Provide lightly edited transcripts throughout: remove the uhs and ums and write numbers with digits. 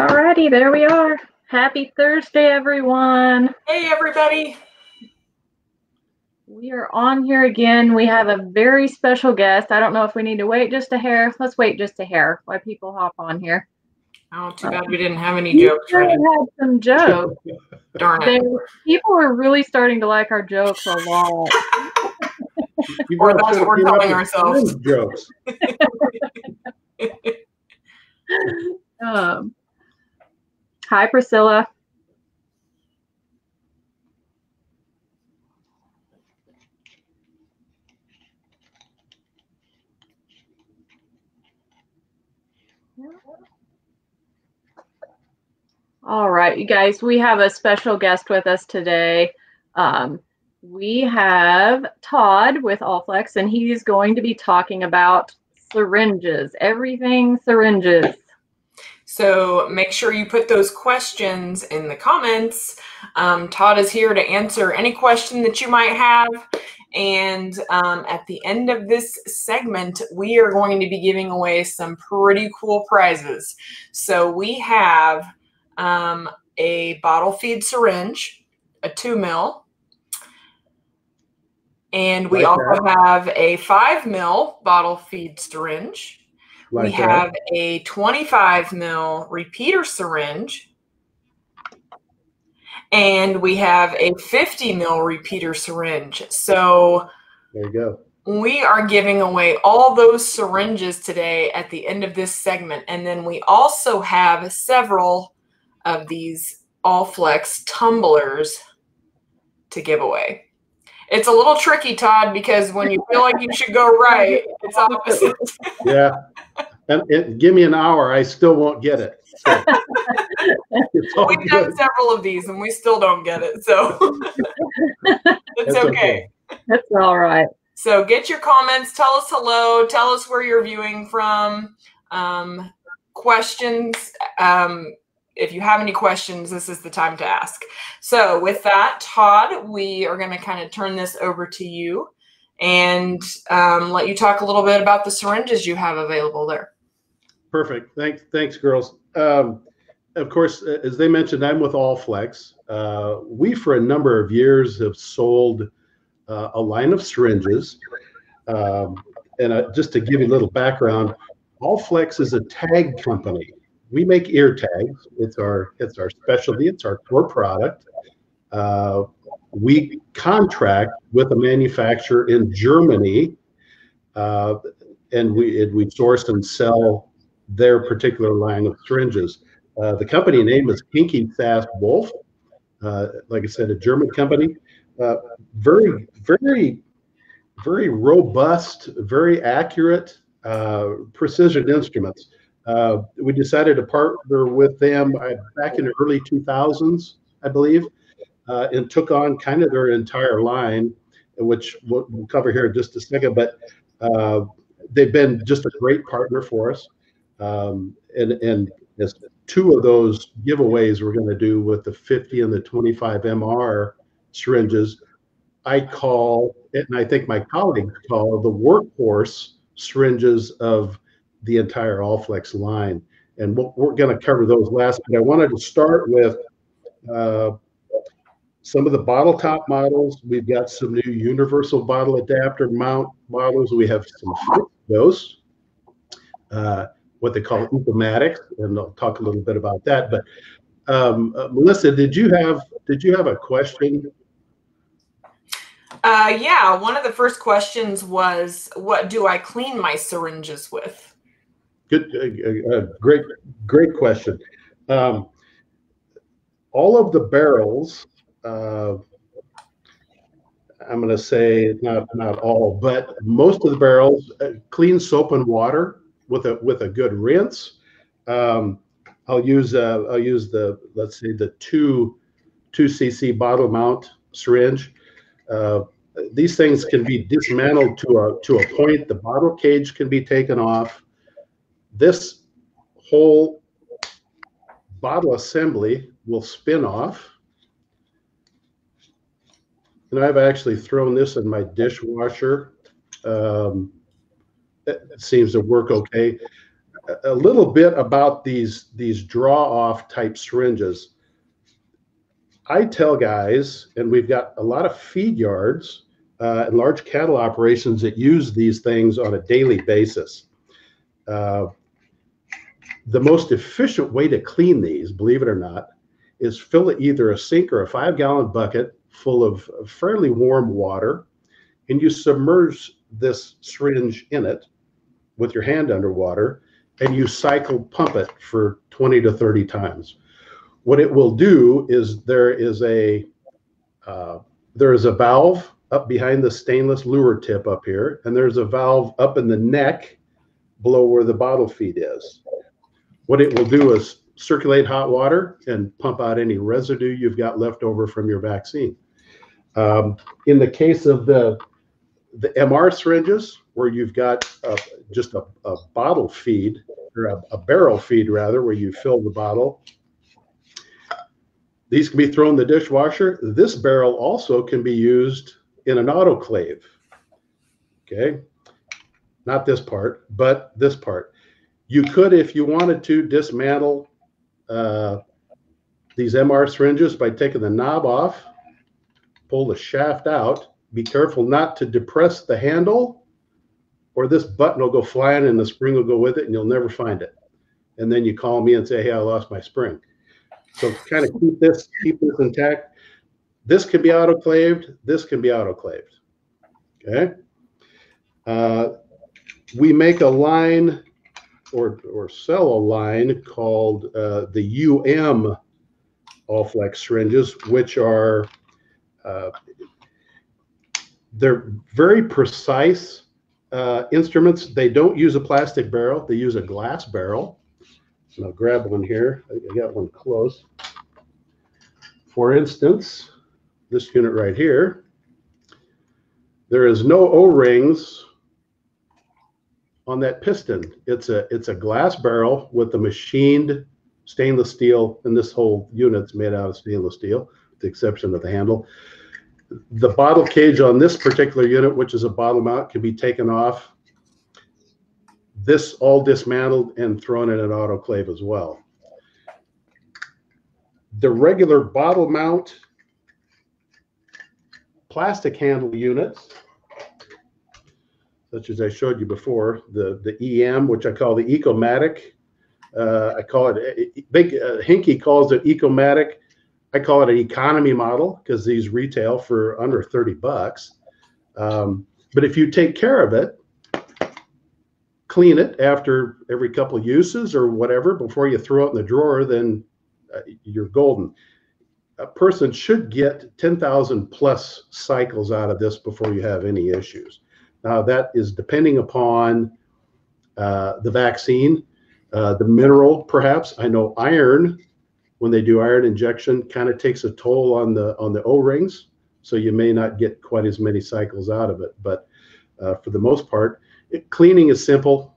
Alrighty, there we are. Happy Thursday, everyone. Hey, everybody. We are on here again. We have a very special guest. I don't know if we need to wait just a hair. Let's wait just a hair while people hop on here. Oh, too bad we didn't have any jokes ready. We had some jokes. Darn it. People are really starting to like our jokes a lot. Or that's what we're telling ourselves. Jokes. Hi, Priscilla. All right, you guys, we have a special guest with us today. We have Todd with Allflex, and he's going to be talking about syringes, everything syringes. So make sure you put those questions in the comments. Todd is here to answer any question that you might have. And at the end of this segment, we are going to be giving away some pretty cool prizes. So we have a bottle feed syringe, a 2 ml. And we also have a 5 ml bottle feed syringe. We have a 25 ml repeater syringe. And we have a 50 ml repeater syringe. So there you go. We are giving away all those syringes today at the end of this segment. And then we also have several of these Allflex tumblers to give away. It's a little tricky, Todd, because when you feel like you should go right, it's opposite. Yeah. And give me an hour, I still won't get it. So we've done several of these and we still don't get it. So it's okay. That's all right. So get your comments. Tell us hello. Tell us where you're viewing from. Questions. If you have any questions, this is the time to ask. So with that, Todd, we are going to kind of turn this over to you and let you talk a little bit about the syringes you have available there. Perfect. Thanks, girls. Of course, as they mentioned, I'm with Allflex. We, for a number of years, have sold a line of syringes. And just to give you a little background, Allflex is a tag company. We make ear tags. It's our specialty. It's our core product. We contract with a manufacturer in Germany, and we source and sell their particular line of syringes. The company name is Kinky Sass Wolf. Like I said, a German company. Very, very, very robust, very accurate, precision instruments. We decided to partner with them back in the early 2000s, I believe, and took on kind of their entire line, which we'll cover here in just a second. But they've been just a great partner for us. And as 2 of those giveaways we're going to do with the 50 and the 25 MR syringes, I call, and I think my colleagues call, the workhorse syringes of the entire Allflex line. And we're going to cover those last, but I wanted to start with some of the bottle top models. We've got some new universal bottle adapter mount models. We have some fixed dose, what they call Unimatics, and I'll talk a little bit about that. But Melissa, did you have a question? Yeah, one of the first questions was, what do I clean my syringes with? Good, great question. All of the barrels, I'm going to say not all, but most of the barrels, clean soap and water with a good rinse. I'll use the, let's say, the 2 cc bottle mount syringe. These things can be dismantled to a point. The bottle cage can be taken off. This whole bottle assembly will spin off. And I've actually thrown this in my dishwasher. It seems to work okay. a little bit about these draw-off type syringes. I tell guys, and we've got a lot of feed yards and large cattle operations that use these things on a daily basis. The most efficient way to clean these, believe it or not, is fill either a sink or a 5-gallon bucket full of fairly warm water, and you submerge this syringe in it with your hand underwater, and you cycle pump it for 20 to 30 times. What it will do is there is a valve up behind the stainless lure tip up here, and there's a valve up in the neck below where the bottle feed is. What it will do is circulate hot water and pump out any residue you've got left over from your vaccine. In the case of the MR syringes, where you've got just a bottle feed, or a barrel feed rather, where you fill the bottle, these can be thrown in the dishwasher. This barrel also can be used in an autoclave. Okay, not this part, but this part. You could, if you wanted to, dismantle these MR syringes by taking the knob off, pull the shaft out. Be careful not to depress the handle, or this button will go flying and the spring will go with it and you'll never find it. And then you call me and say, hey, I lost my spring. So kind of keep this intact. This can be autoclaved. This can be autoclaved. Okay. We make a line or sell a line called the Allflex syringes, which are they're very precise instruments. They don't use a plastic barrel. They use a glass barrel. And I'll grab one here. I got one close. For instance, this unit right here, there is no O-rings on that piston. It's a glass barrel with a machined stainless steel, and this whole unit's made out of stainless steel, with the exception of the handle. The bottle cage on this particular unit, which is a bottle mount, can be taken off. This all dismantled and thrown in an autoclave as well. The regular bottle mount plastic handle units, such as I showed you before, the EM, which I call the Ecomatic. I call it, Hinky calls it Ecomatic. I call it an economy model because these retail for under 30 bucks. But if you take care of it, clean it after every couple of uses or whatever before you throw it in the drawer, then you're golden. A person should get 10,000 plus cycles out of this before you have any issues. Now that is depending upon the vaccine, the mineral perhaps. I know iron, when they do iron injection, kind of takes a toll on the O-rings, so you may not get quite as many cycles out of it. But for the most part, cleaning is simple.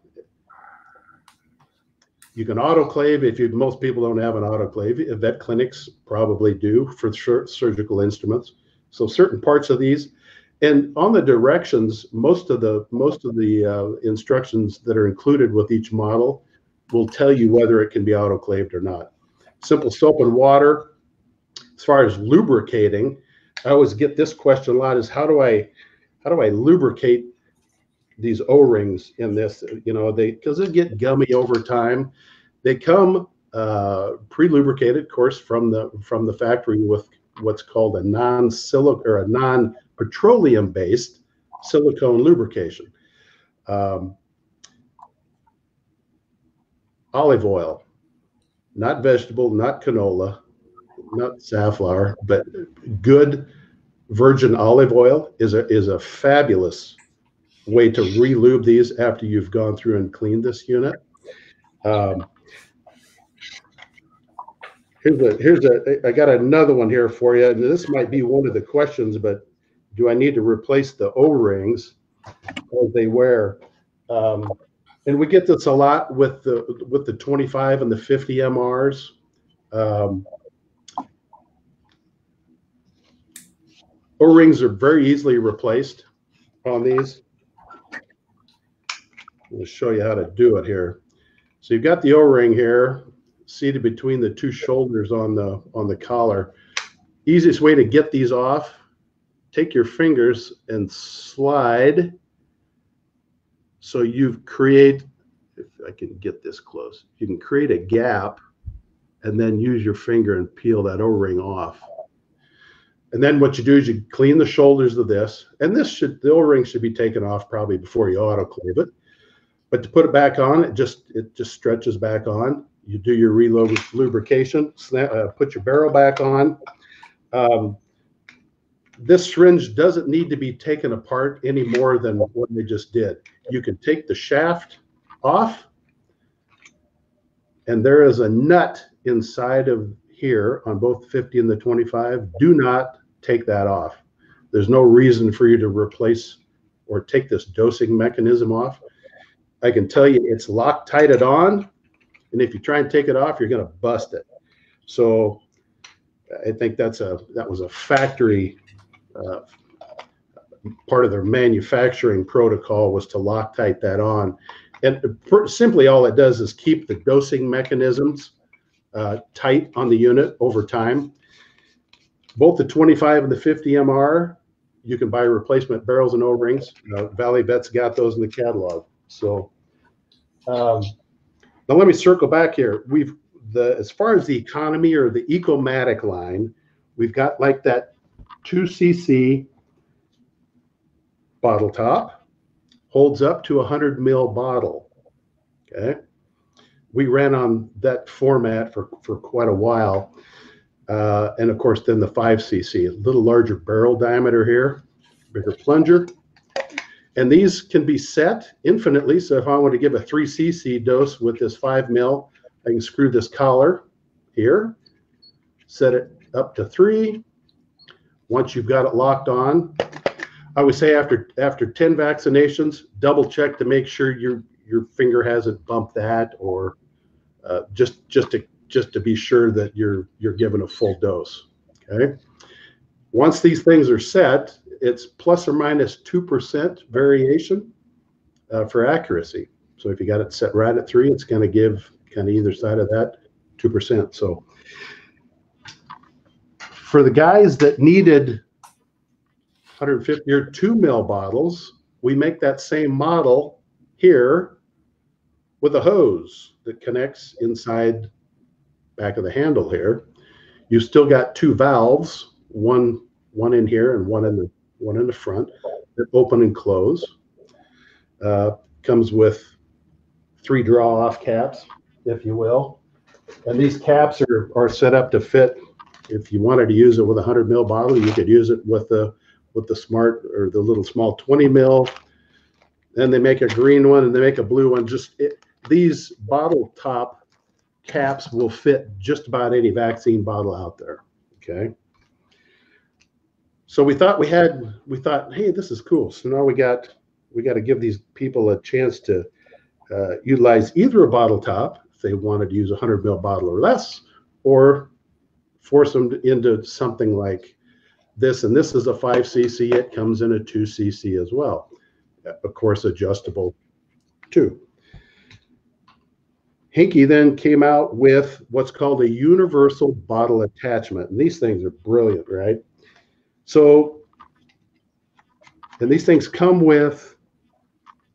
You can autoclave if most people don't have an autoclave. Vet clinics probably do for surgical instruments. So certain parts of these, and on the directions, most of the instructions that are included with each model will tell you whether it can be autoclaved or not. Simple soap and water. As far as lubricating, I always get this question a lot: is how do I lubricate these O-rings in this? You know, because they get gummy over time. They come pre-lubricated, of course, from the factory with what's called a non-petroleum based silicone lubrication. Olive oil, not vegetable, not canola, not safflower, but good virgin olive oil is a fabulous way to re-lube these after you've gone through and cleaned this unit. I got another one here for you, and this might be one of the questions, but do I need to replace the O-rings as they wear? And we get this a lot with the 25 and the 50 MRs. O-rings are very easily replaced on these. I'll show you how to do it here. So you've got the O-ring here seated between the two shoulders on the collar. Easiest way to get these off, take your fingers and slide so you create, if I can get this close, you can create a gap and then use your finger and peel that O-ring off. And then what you do is you clean the shoulders of this, and the O-ring should be taken off probably before you autoclave it. But to put it back on, it just stretches back on. You do your reload lubrication, put your barrel back on. This syringe doesn't need to be taken apart any more than what they just did. You can take the shaft off, and there is a nut inside of here on both the 50 and the 25. Do not take that off. There's no reason for you to replace or take this dosing mechanism off. I can tell you it's Loctited on, and if you try and take it off, you're going to bust it. So I think that was a factory part of their manufacturing protocol, was to Loctite that on. And simply all it does is keep the dosing mechanisms tight on the unit over time. Both the 25 and the 50 MR, you can buy replacement barrels and O-rings. Valley Vet's got those in the catalog. So now let me circle back here. As far as the economy or the Ecomatic line, we've got like that 2 cc bottle top, holds up to 100 ml bottle. Okay, we ran on that format for quite a while, and of course then the 5 cc, a little larger barrel diameter here, bigger plunger, and these can be set infinitely. So if I want to give a 3 cc dose with this 5 ml, I can screw this collar here, set it up to 3. Once you've got it locked on, I would say after 10 vaccinations, double check to make sure your finger hasn't bumped that, or just to be sure that you're given a full dose. Okay. Once these things are set, it's plus or minus 2% variation for accuracy. So if you got it set right at 3, it's going to give kind of either side of that 2%. So for the guys that needed 150 or 2 ml bottles, we make that same model here with a hose that connects inside back of the handle here. You still got 2 valves, one in here and one in the front, that open and close. Comes with 3 draw-off caps, if you will, and these caps are set up to fit. If you wanted to use it with a 100 ml bottle, you could use it with the smart or the little small 20 ml. Then they make a green one and they make a blue one. These bottle top caps will fit just about any vaccine bottle out there. Okay. So we thought, hey, this is cool. So now we got to give these people a chance to utilize either a bottle top if they wanted to use a 100 ml bottle or less, or force them into something like this. And this is a 5 cc. It comes in a 2 cc as well. Of course, adjustable too. Hinky then came out with what's called a universal bottle attachment. And these things are brilliant, right? So, and these things come with,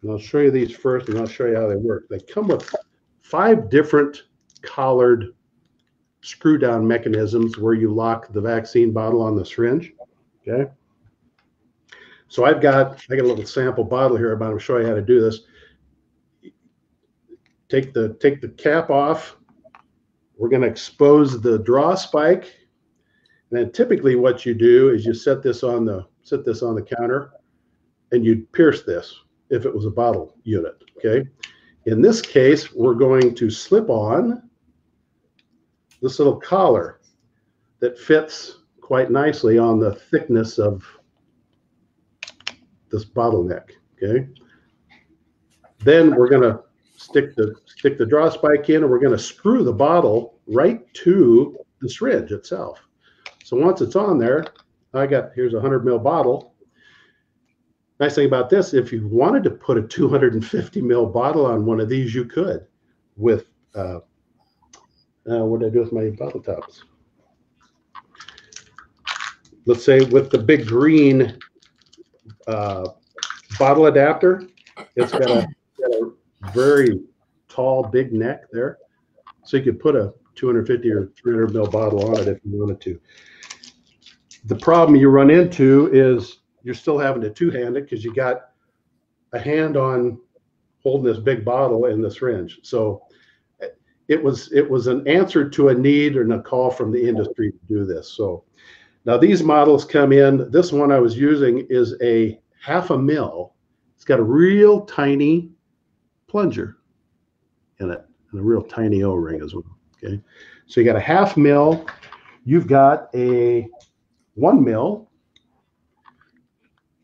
and I'll show you these first and I'll show you how they work. They come with 5 different collared screw down mechanisms where you lock the vaccine bottle on the syringe. Okay. So I got a little sample bottle here, but I'm showing you how to do this. Take the cap off. We're going to expose the draw spike. And then typically what you do is you set this on the counter and you pierce this if it was a bottle unit. Okay. In this case, we're going to slip on this little collar that fits quite nicely on the thickness of this bottleneck. Okay. Then we're going to stick the draw spike in, and we're going to screw the bottle right to the syringe itself. So once it's on there, here's a 100 ml bottle. Nice thing about this, if you wanted to put a 250 ml bottle on one of these, you could. with, what did I do with my bottle tops? Let's say with the big green bottle adapter, it's got a very tall, big neck there. So you could put a 250 or 300 ml bottle on it if you wanted to. The problem you run into is you're still having to two-hand it because you got a hand on holding this big bottle in the syringe. So it was an answer to a need and a call from the industry to do this. So now these models come in. This one I was using is a 0.5 ml. It's got a real tiny plunger in it and a real tiny O-ring as well. Okay, so you got a 0.5 ml. You've got a 1 ml.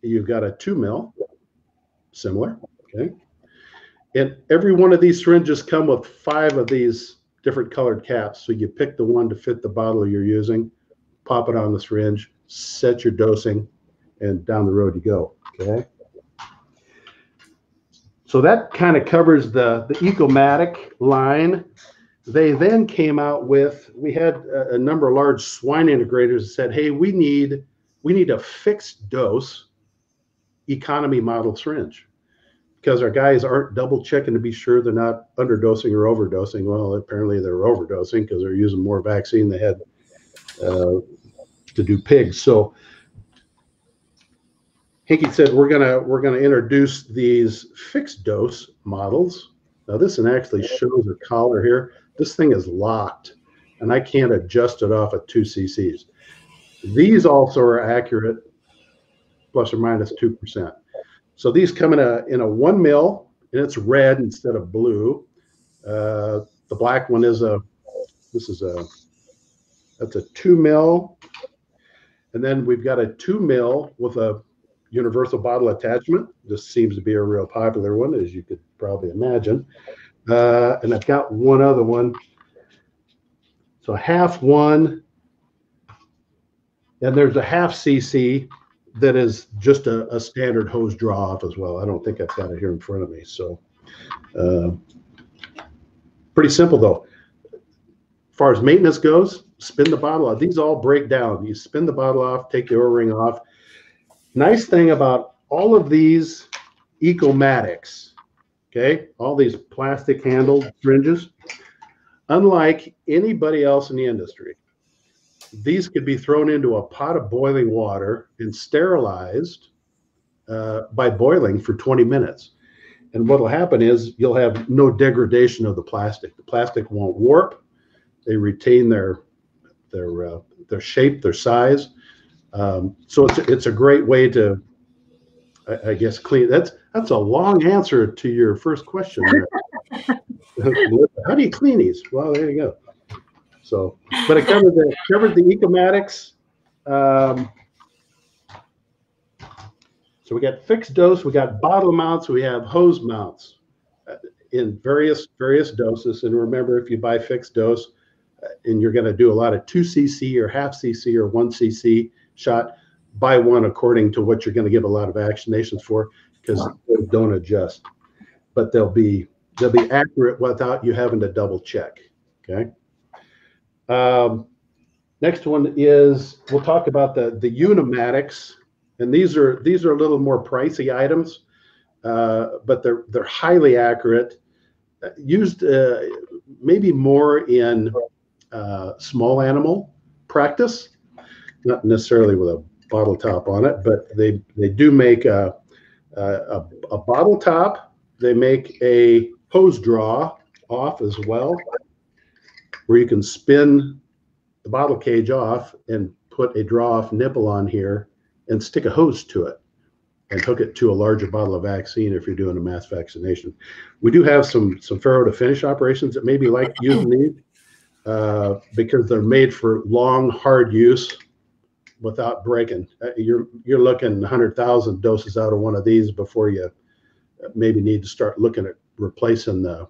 You've got a 2 ml. Similar. Okay, and every one of these syringes come with 5 of these different colored caps. So you pick the one to fit the bottle you're using, pop it on the syringe, set your dosing, and down the road you go. Okay. So that kind of covers the Ecomatic line. They then came out with, we had a number of large swine integrators that said, hey, we need a fixed dose economy model syringe because our guys aren't double checking to be sure they're not underdosing or overdosing. Well, apparently they're overdosing because they're using more vaccine than they had to do pigs. So Hinky said we're gonna introduce these fixed dose models. Now this one actually shows a collar here. This thing is locked, and I can't adjust it off at 2 cc's. These also are accurate, plus or minus 2%. So these come in a 1 ml, and it's red instead of blue. The black one is that's a 2 ml, and then we've got a 2 ml with a universal bottle attachment. This seems to be a real popular one, as you could probably imagine. And I've got one other one. So 1/2, and there's a 0.5 cc that is just a standard hose draw off as well. I don't think I've got it here in front of me. So pretty simple though. As far as maintenance goes, spin the bottle off. These all break down. You spin the bottle off, take the O-ring off. Nice thing about all of these Ecomatics, okay, all these plastic handled syringes, unlike anybody else in the industry, these could be thrown into a pot of boiling water and sterilized by boiling for 20 minutes. And what will happen is you'll have no degradation of the plastic. The plastic won't warp. They retain their shape, their size. So it's a great way to, I guess, clean. That's a long answer to your first question. How do you clean these? Well, there you go. So, but it covered the Ecomatics. So we got fixed dose, we got bottle mounts, we have hose mounts in various doses. And remember, if you buy fixed dose and you're going to do a lot of 2 cc or 0.5 cc or 1 cc shot, buy one according to what you're going to give a lot of vaccinations for, because they don't adjust, but they'll be accurate without you having to double check. Okay. Next one is, we'll talk about the Unimatics, and these are a little more pricey items, but they're highly accurate, used maybe more in small animal practice, not necessarily with a bottle top on it, but they do make a bottle top. They make a hose draw off as well, where you can spin the bottle cage off and put a draw off nipple on here and stick a hose to it and hook it to a larger bottle of vaccine if you're doing a mass vaccination. We do have some farrow to finish operations that maybe like using these because they're made for long, hard use without breaking. You're looking 100,000 doses out of one of these before you maybe need to start looking at replacing the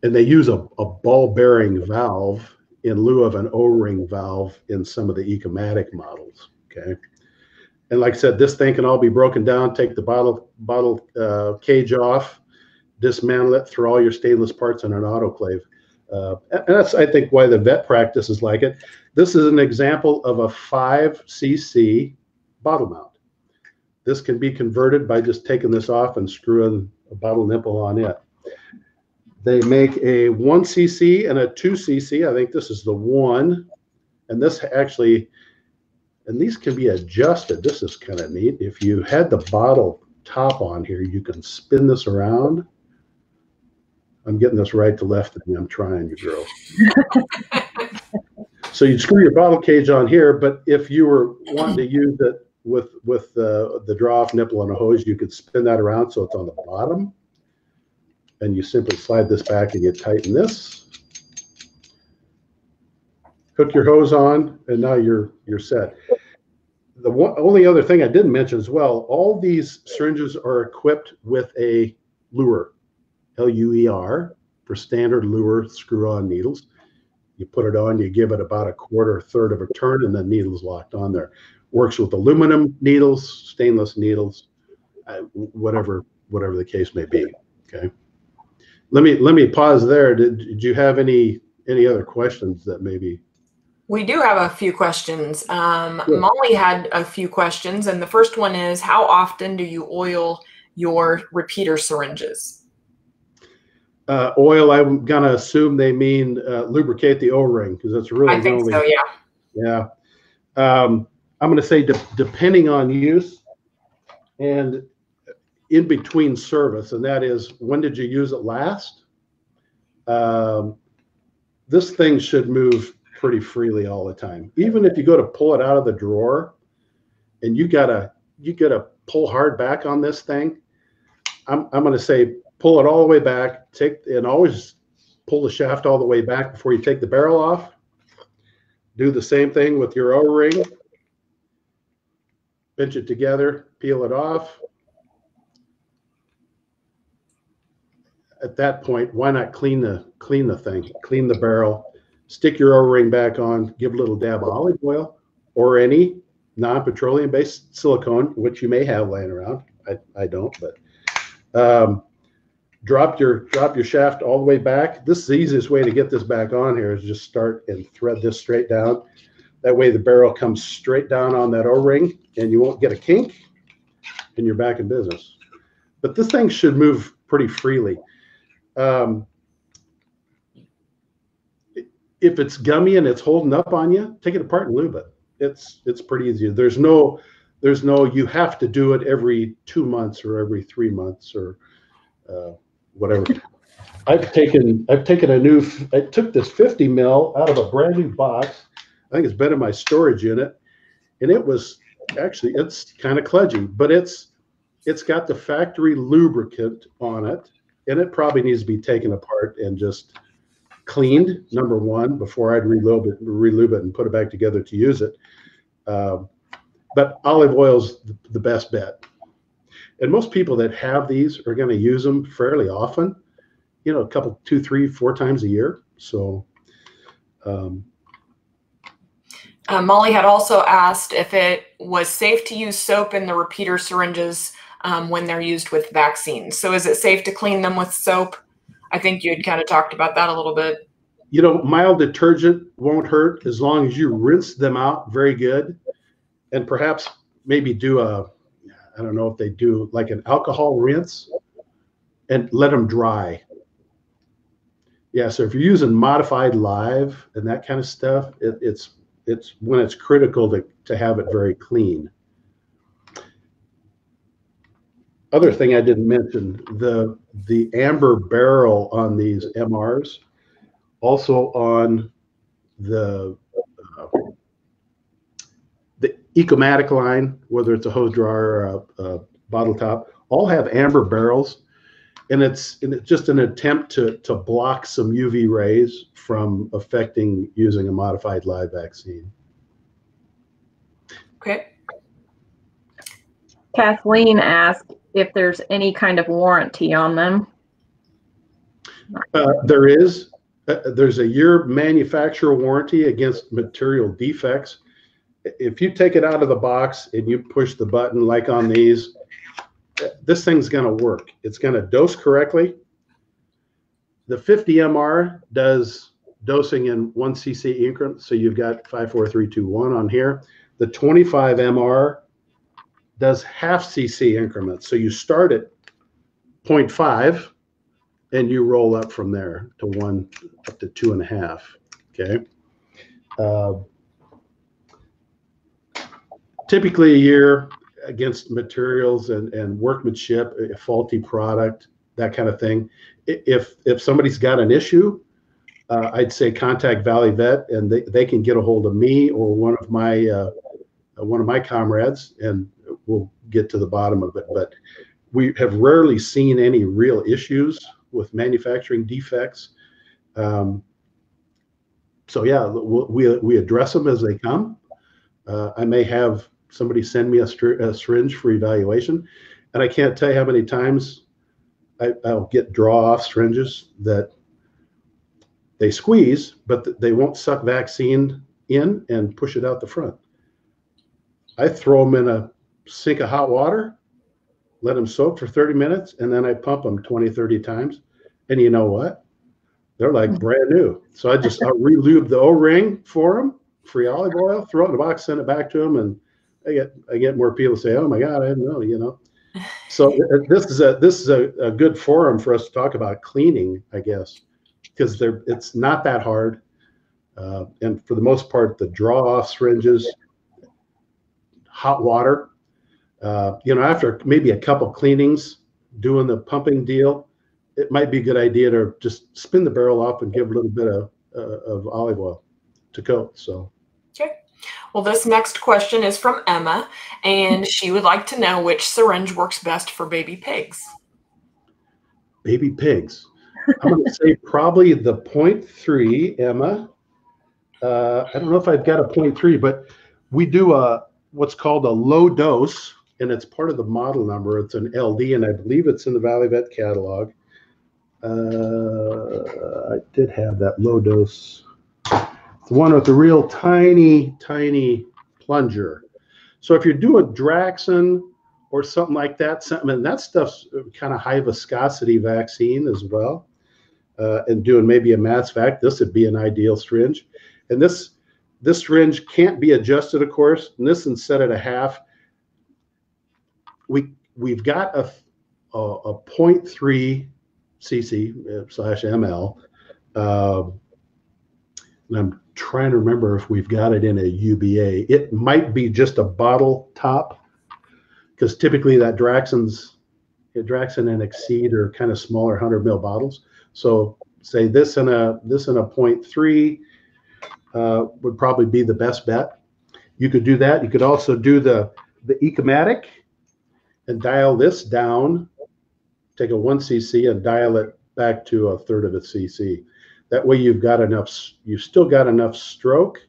and they use a ball bearing valve in lieu of an O-ring valve in some of the Ecomatic models. Okay, and like I said, this thing can all be broken down. Take the bottle cage off, dismantle it, throw all your stainless parts in an autoclave. And that's, I think, why the vet practices like it. This is an example of a 5cc bottle mount. This can be converted by just taking this off and screwing a bottle nipple on it. They make a 1cc and a 2cc. I think this is the 1. And this actually, and these can be adjusted. This is kind of neat. If you had the bottle top on here, you can spin this around. I'm getting this right to left of me. I'm trying, you girl. So you screw your bottle cage on here, but if you were wanting to use it with the draw-off nipple and a hose, you could spin that around so it's on the bottom. And you simply slide this back and you tighten this. Hook your hose on, and now you're set. The only other thing I didn't mention as well, all these syringes are equipped with a lure, L-U-E-R, for standard lure screw-on needles. You put it on, you give it about a quarter, third of a turn, and the needle's locked on there. Works with aluminum needles, stainless needles, whatever the case may be. Okay. Let me pause there. Did you have any other questions that maybe? We do have a few questions. Molly had a few questions, and the first one is, how often do you oil your repeater syringes? Oil, I'm gonna assume they mean lubricate the O-ring, because that's really I think so, yeah. I'm gonna say depending on use and in between service, and that is, when did you use it last? This thing should move pretty freely all the time. Even if you go to pull it out of the drawer and you gotta pull hard back on this thing, I'm gonna say pull it all the way back, and always pull the shaft all the way back before you take the barrel off. Do the same thing with your O-ring. Pinch it together, peel it off. At that point, why not clean the thing, clean the barrel, stick your O-ring back on, give a little dab of olive oil or any non-petroleum based silicone, which you may have laying around. I don't, but drop your shaft all the way back. This is the easiest way to get this back on here, is just start and thread this straight down. That way the barrel comes straight down on that O-ring and you won't get a kink and you're back in business. But this thing should move pretty freely. If it's gummy and it's holding up on you, take it apart and lube it. It's pretty easy. There's no you have to do it every 2 months or every 3 months or whatever. I took this 50 mil out of a brand new box. I think it's been in my storage unit, and it's kind of kludgy, but it's got the factory lubricant on it, and it probably needs to be taken apart and just cleaned, number one, before I'd relube it and put it back together to use it. But olive oil's the best bet. And most people that have these are going to use them fairly often, a couple, 2, 3, 4 times a year. So Molly had also asked if it was safe to use soap in the repeater syringes when they're used with vaccines. So is it safe to clean them with soap? I think you had kind of talked about that a little bit. Mild detergent won't hurt as long as you rinse them out very good, and perhaps maybe do I don't know if they do like an alcohol rinse and let them dry. Yeah, so if you're using modified live and that kind of stuff, it's when it's critical to have it very clean. Other thing I didn't mention, the amber barrel on these MRs, also on the Ecomatic line, whether it's a hose drawer or a bottle top, all have amber barrels, and it's just an attempt to block some UV rays from affecting using a modified live vaccine. Okay. Kathleen asked if there's any kind of warranty on them. There is. There's a year manufacturer warranty against material defects. If you take it out of the box and you push the button like on these, this thing's going to work. It's going to dose correctly. The 50 MR does dosing in 1 cc increments. So you've got 5, 4, 3, 2, 1 on here. The 25 MR does half cc increments. So you start at 0.5 and you roll up from there to 1 up to 2.5. Okay. Typically a year against materials and workmanship, a faulty product, that kind of thing. If somebody's got an issue, I'd say contact Valley Vet, and they can get a hold of me or one of my comrades, and we'll get to the bottom of it. But we have rarely seen any real issues with manufacturing defects. So yeah, we address them as they come. I may have somebody send me a syringe for evaluation, and I can't tell you how many times I'll get draw-off syringes that they squeeze, but they won't suck vaccine in and push it out the front. I throw them in a sink of hot water, let them soak for 30 minutes, and then I pump them 20, 30 times. And you know what? They're like brand new. So I'll re-lube the O-ring for them, free olive oil, throw it in a box, send it back to them, and I get more people say, "Oh my God, I didn't know," you know. So this is a good forum for us to talk about cleaning, I guess, because it's not that hard, and for the most part, the draw-off syringes, hot water, after maybe a couple cleanings, doing the pumping deal, it might be a good idea to just spin the barrel off and give a little bit of olive oil to coat. So. Okay. Well, this next question is from Emma, and she would like to know which syringe works best for baby pigs. Baby pigs. I'm going to say probably the 0.3, Emma. I don't know if I've got a 0.3, but we do what's called a low dose, and it's part of the model number. It's an LD, and I believe it's in the Valley Vet catalog. I did have that low dose. The one with the real tiny, tiny plunger. So if you're doing Draxxin or something like that, and that stuff's kind of high viscosity vaccine as well, and doing maybe a mass vac, this would be an ideal syringe. And this syringe can't be adjusted, of course. And this is set at a half. We've got a 0.3 cc/ml. And I'm trying to remember if we've got it in a UBA. It might be just a bottle top, because typically that Draxxin and Exceed are kind of smaller 100 ml bottles. So say this in a 0.3 would probably be the best bet. You could do that. You could also do the Ecomatic and dial this down, take a 1 cc and dial it back to a third of a cc. That way you've still got enough stroke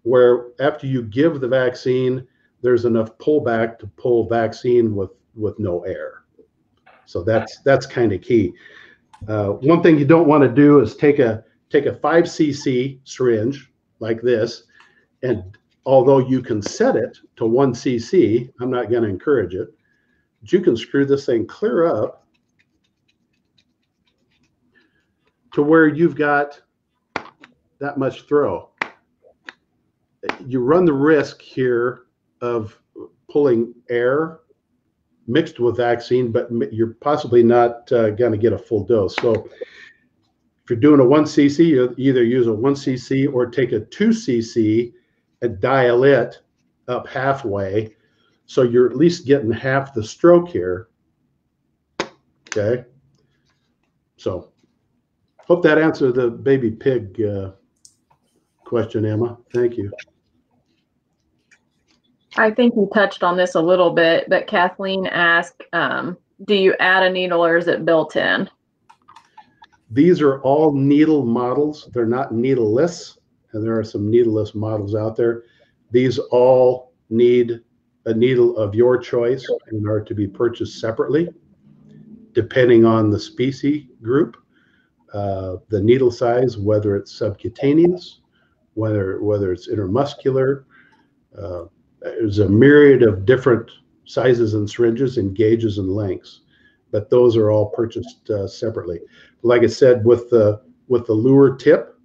where after you give the vaccine, there's enough pullback to pull vaccine with no air. So that's kind of key. One thing you don't want to do is take a 5 cc syringe like this, and although you can set it to 1 cc, I'm not going to encourage it, but you can screw this thing clear up to where you've got that much throw. You run the risk here of pulling air mixed with vaccine, but you're possibly not going to get a full dose. So if you're doing a 1 cc, you either use a 1 cc or take a 2 cc and dial it up halfway. So you're at least getting half the stroke here. Okay. So hope that answered the baby pig question, Emma. Thank you. I think you touched on this a little bit, but Kathleen asked, do you add a needle or is it built in? These are all needle models. They're not needleless, and there are some needleless models out there. These all need a needle of your choice and are to be purchased separately, depending on the species group, the needle size, whether it's subcutaneous, whether it's intermuscular. There's a myriad of different sizes and syringes and gauges and lengths. but those are all purchased separately. Like I said, with the lure tip,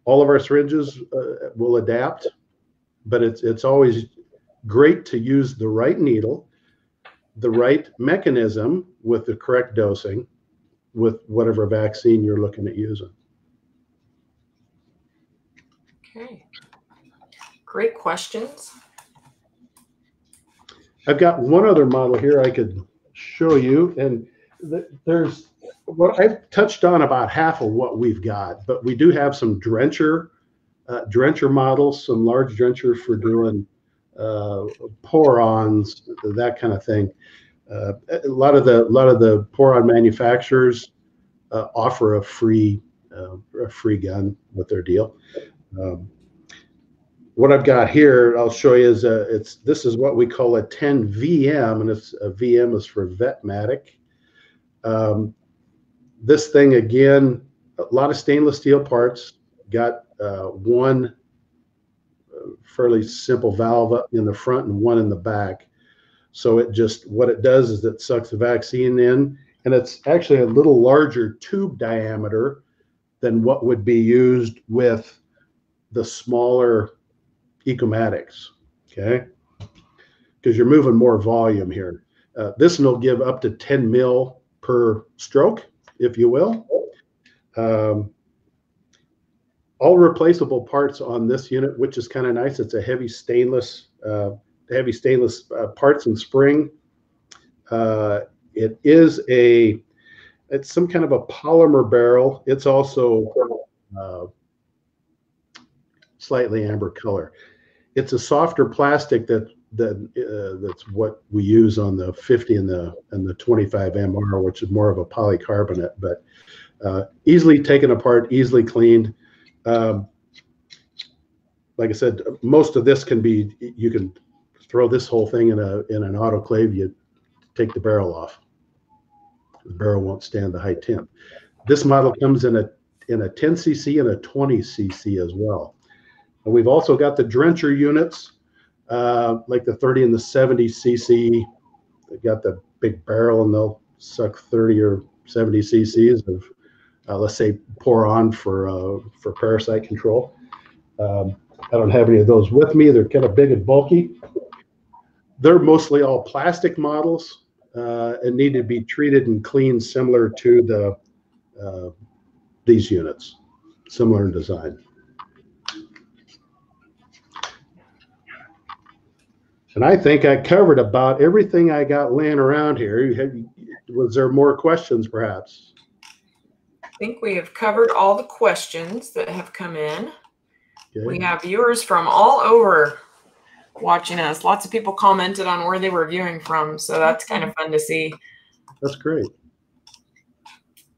all of our syringes will adapt, but it's always great to use the right needle, the right mechanism with the correct dosing with whatever vaccine you're looking at using. Okay. Great questions. I've got one other model here I could show you, and there's what I've touched on about half of what we've got, but we do have some drencher models, some large drenchers for doing pour-ons, that kind of thing. A lot of the pour-on manufacturers offer a free gun with their deal. What I've got here, I'll show you, is this is what we call a 10 VM, and it's a VM is for Vetmatic. This thing, again, a lot of stainless steel parts, got one fairly simple valve in the front and one in the back. So it just, what it does is it sucks the vaccine in, and it's actually a little larger tube diameter than what would be used with the smaller Ecomatics, okay? Because you're moving more volume here. This one will give up to 10 mil per stroke, if you will. All replaceable parts on this unit, which is kind of nice. It's a heavy stainless parts and spring. It's some kind of a polymer barrel. It's also slightly amber color. It's a softer plastic that's what we use on the 50 and the 25 MR, which is more of a polycarbonate, but easily taken apart, easily cleaned. Like I said, most of this can be, you can throw this whole thing in an autoclave. You take the barrel off. The barrel won't stand the high temp. This model comes in a 10 cc and a 20 cc as well. And we've also got the drencher units, like the 30 and the 70 cc. They've got the big barrel, and they'll suck 30 or 70 cc's of, let's say, pour on for parasite control. I don't have any of those with me. They're kind of big and bulky. They're mostly all plastic models and need to be treated and cleaned similar to these units, similar in design. And I think I covered about everything I got laying around here. Was there more questions, perhaps? I think we have covered all the questions that have come in. Okay. We have viewers from all over watching us. Lots of people commented on where they were viewing from, so that's kind of fun to see. That's great.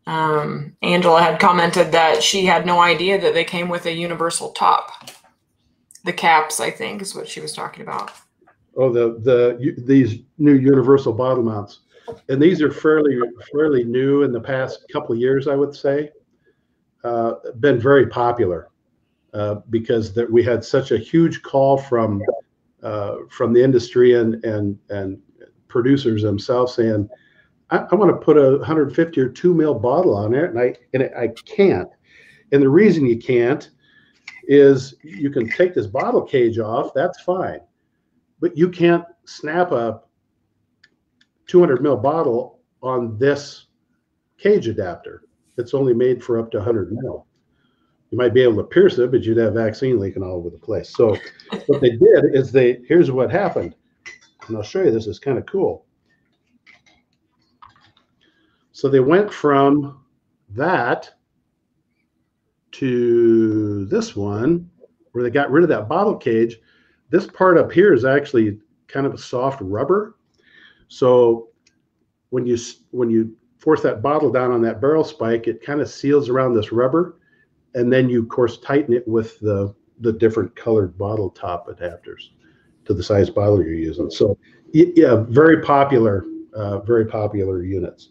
Angela had commented that she had no idea that they came with a universal top. The caps, I think, is what she was talking about. Oh, these new universal bottle mounts, and these are fairly new in the past couple of years, I would say. Been very popular because we had such a huge call from the industry and producers themselves saying, I want to put a 150 or 2 mil bottle on there, and I can't. And the reason you can't is you can take this bottle cage off, that's fine. But you can't snap a 200 mil bottle on this cage adapter. It's only made for up to 100 mil. You might be able to pierce it, but you'd have vaccine leaking all over the place. So what they did is here's what happened. And I'll show you this. It's kind of cool. So they went from that to this one where they got rid of that bottle cage. This part up here is actually kind of a soft rubber. So when you force that bottle down on that barrel spike, it kind of seals around this rubber. And then you, of course, tighten it with the different colored bottle top adapters to the size bottle you're using. So yeah, very popular units.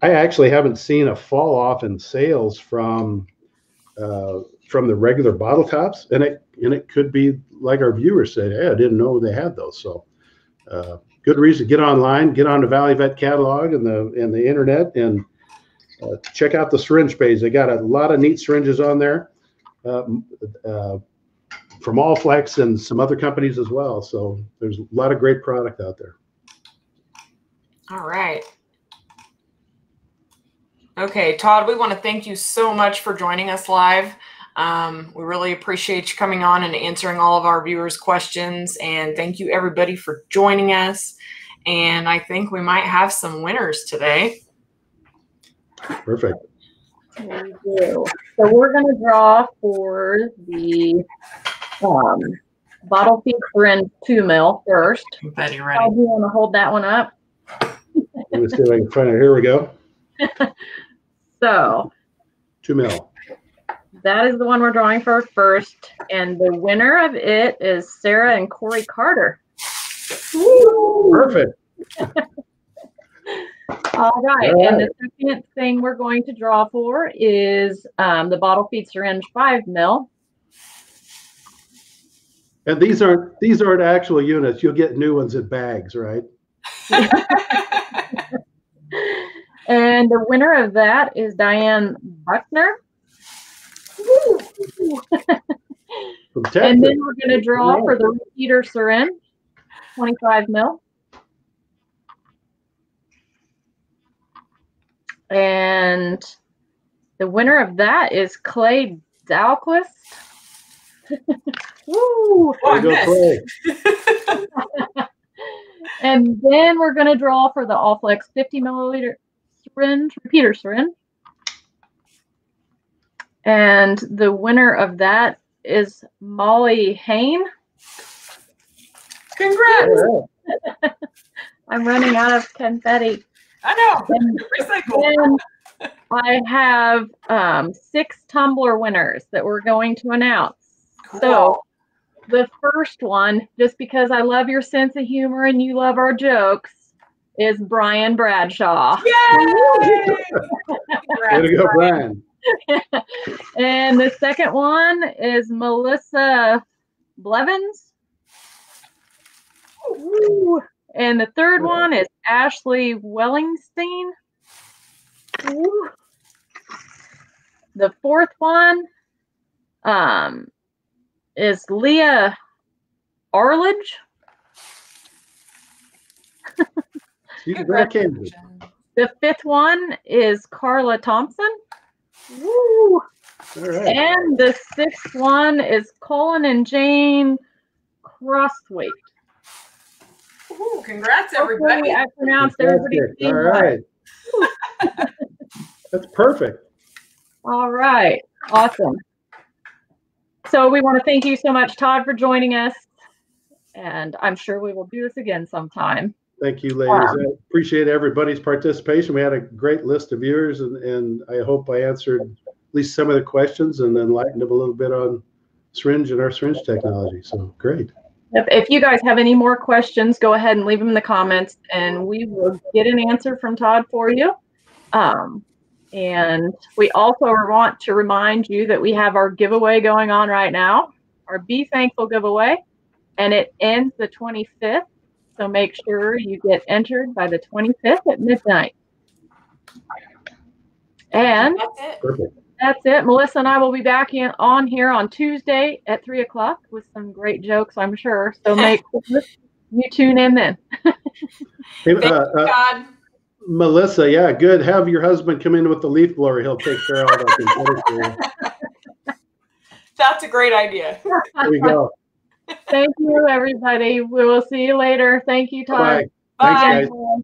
I actually haven't seen a fall off in sales from the regular bottle tops, and it could be like our viewers said, hey, I didn't know they had those. So good reason to get online, get on the Valley Vet catalog and the internet, and check out the syringe page. They got a lot of neat syringes on there from Allflex and some other companies as well. So there's a lot of great product out there. All right. Okay, Todd, we want to thank you so much for joining us live. We really appreciate you coming on and answering all of our viewers' questions. And thank you, everybody, for joining us. And I think we might have some winners today. Perfect. We do. So we're going to draw for the bottle feed syringe 2 ml first. I'm ready. Ready. How do you want to hold that one up? Let me see if I can find it. Here we go. So 2 ml. that is the one we're drawing for first. And the winner of it is Sarah and Corey Carter. Woo! Perfect. All right. And the second thing we're going to draw for is the bottle feed syringe 5 ml. And these aren't actual units. You'll get new ones in bags, right? And the winner of that is Diane Buckner. And then we're going to draw for the repeater syringe, 25 ml. And the winner of that is Clay Dalquist. Woo! There you go, Clay. And then we're going to draw for the Allflex 50 milliliter syringe, repeater syringe. And the winner of that is Molly Hain. Congrats! I'm running out of confetti. I know. Recycle. And I have 6 Tumblr winners that we're going to announce. Cool. So the first one, just because I love your sense of humor and you love our jokes, is Brian Bradshaw. Yay! Way to go, Brian. And the second one is Melissa Blevins. Ooh. And the third one is Ashley Wellingstein. Ooh. The fourth one is Leah Arledge. The fifth one is Carla Thompson. Woo. All right. And the sixth one is Colin and Jane Crosswaite. Ooh, congrats, everybody. Hopefully I pronounced everybody's name right. That's perfect. All right. Awesome. So we want to thank you so much, Todd, for joining us. And I'm sure we will do this again sometime. Thank you, ladies. I appreciate everybody's participation. We had a great list of viewers, and I hope I answered at least some of the questions and enlightened them a little bit on syringe and our syringe technology. So great. If you guys have any more questions, go ahead and leave them in the comments, and we will get an answer from Todd for you. And we also want to remind you that we have our giveaway going on right now, our Be Thankful giveaway, and it ends the 25th. So make sure you get entered by the 25th at midnight. And that's it. Perfect. That's it. Melissa and I will be back on here on Tuesday at 3 o'clock with some great jokes, I'm sure. So make sure you tune in then. Hey, God. Melissa, yeah, good. Have your husband come in with the leaf blower. He'll take care of all that. That's a great idea. There you go. Thank you, everybody. We will see you later. Thank you, Todd. Bye. Thanks, guys. Bye.